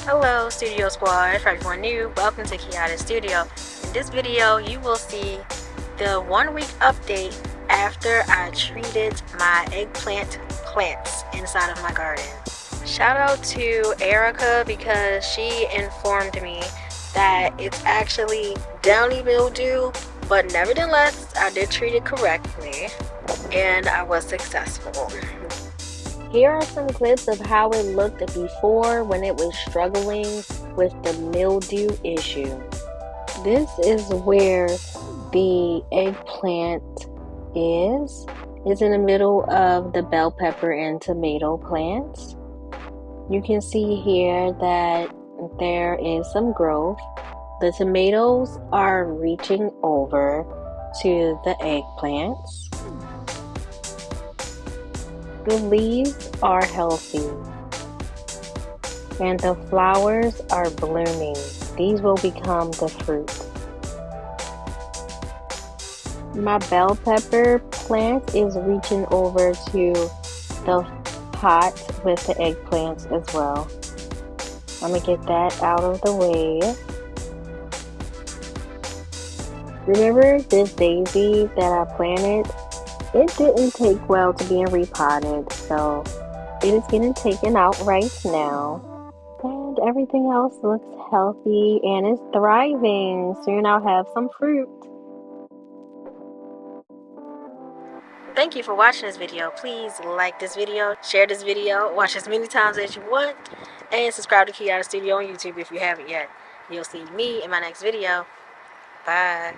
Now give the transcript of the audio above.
Hello Studio Squad, for everyone new, welcome to Keiota Studio. In this video you will see the 1 week update after I treated my eggplant plants inside of my garden. Shout out to Erica because she informed me that it's actually downy mildew, but nevertheless I did treat it correctly and I was successful. Here are some clips of how it looked before when it was struggling with the mildew issue. This is where the eggplant is. It's in the middle of the bell pepper and tomato plants. You can see here that there is some growth. The tomatoes are reaching over to the eggplants. The leaves are healthy and the flowers are blooming. These will become the fruit. My bell pepper plant is reaching over to the pot with the eggplants as well. I'm going to get that out of the way. Remember this daisy that I planted? It didn't take well to being repotted, so it is getting taken out right now. And everything else looks healthy and is thriving. Soon I'll have some fruit. Thank you for watching this video. Please like this video, share this video, watch as many times as you want, and subscribe to Keiota Studio on YouTube if you haven't yet. You'll see me in my next video. Bye.